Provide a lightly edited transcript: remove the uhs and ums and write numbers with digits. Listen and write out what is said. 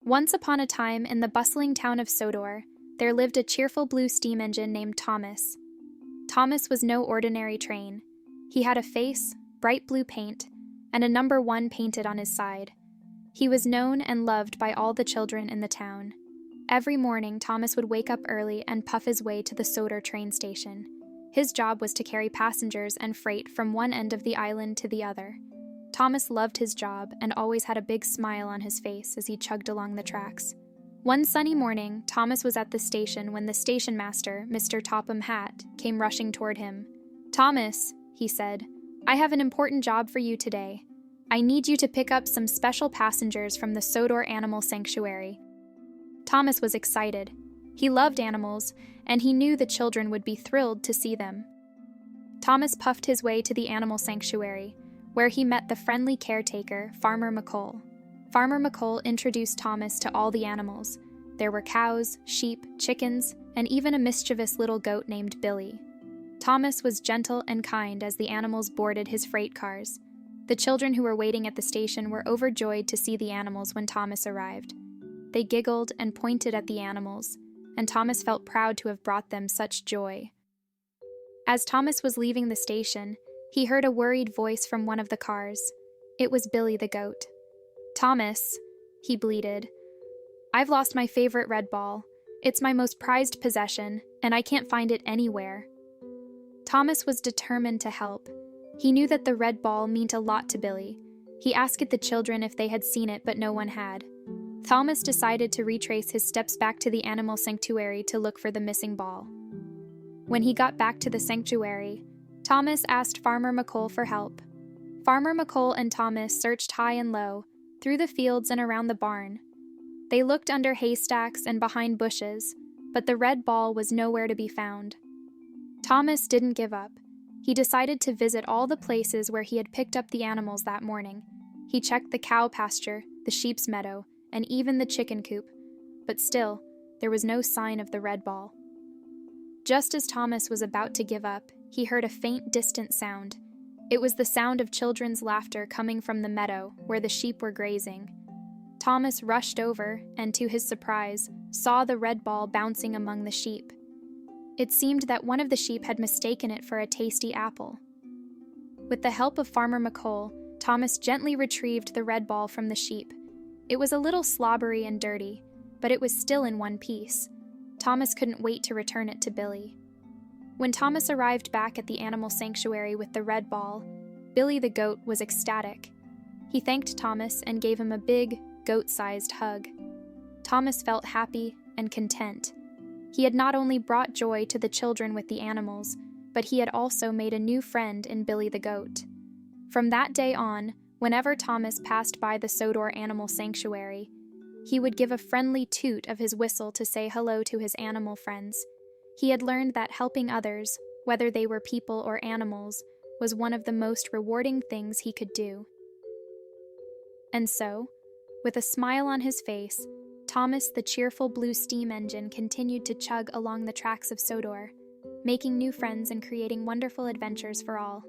Once upon a time, in the bustling town of Sodor, there lived a cheerful blue steam engine named Thomas. Thomas was no ordinary train. He had a face, bright blue paint, and a number 1 painted on his side. He was known and loved by all the children in the town. Every morning, Thomas would wake up early and puff his way to the Sodor train station. His job was to carry passengers and freight from one end of the island to the other. Thomas loved his job and always had a big smile on his face as he chugged along the tracks. One sunny morning, Thomas was at the station when the stationmaster, Mr. Topham Hatt, came rushing toward him. "Thomas," he said, "I have an important job for you today. I need you to pick up some special passengers from the Sodor Animal Sanctuary." Thomas was excited. He loved animals, and he knew the children would be thrilled to see them. Thomas puffed his way to the animal sanctuary, where he met the friendly caretaker, Farmer McColl. Farmer McColl introduced Thomas to all the animals. There were cows, sheep, chickens, and even a mischievous little goat named Billy. Thomas was gentle and kind as the animals boarded his freight cars. The children who were waiting at the station were overjoyed to see the animals when Thomas arrived. They giggled and pointed at the animals, and Thomas felt proud to have brought them such joy. As Thomas was leaving the station, he heard a worried voice from one of the cars. It was Billy the goat. "Thomas," he bleated, "I've lost my favorite red ball. It's my most prized possession, and I can't find it anywhere." Thomas was determined to help. He knew that the red ball meant a lot to Billy. He asked the children if they had seen it, but no one had. Thomas decided to retrace his steps back to the animal sanctuary to look for the missing ball. When he got back to the sanctuary, Thomas asked Farmer McColl for help. Farmer McColl and Thomas searched high and low, through the fields and around the barn. They looked under haystacks and behind bushes, but the red ball was nowhere to be found. Thomas didn't give up. He decided to visit all the places where he had picked up the animals that morning. He checked the cow pasture, the sheep's meadow, and even the chicken coop, but still, there was no sign of the red ball. Just as Thomas was about to give up, he heard a faint, distant sound. It was the sound of children's laughter coming from the meadow where the sheep were grazing. Thomas rushed over and, to his surprise, saw the red ball bouncing among the sheep. It seemed that one of the sheep had mistaken it for a tasty apple. With the help of Farmer McColl, Thomas gently retrieved the red ball from the sheep. It was a little slobbery and dirty, but it was still in one piece. Thomas couldn't wait to return it to Billy. When Thomas arrived back at the animal sanctuary with the red ball, Billy the goat was ecstatic. He thanked Thomas and gave him a big, goat-sized hug. Thomas felt happy and content. He had not only brought joy to the children with the animals, but he had also made a new friend in Billy the goat. From that day on, whenever Thomas passed by the Sodor Animal Sanctuary, he would give a friendly toot of his whistle to say hello to his animal friends. He had learned that helping others, whether they were people or animals, was one of the most rewarding things he could do. And so, with a smile on his face, Thomas the cheerful blue steam engine continued to chug along the tracks of Sodor, making new friends and creating wonderful adventures for all.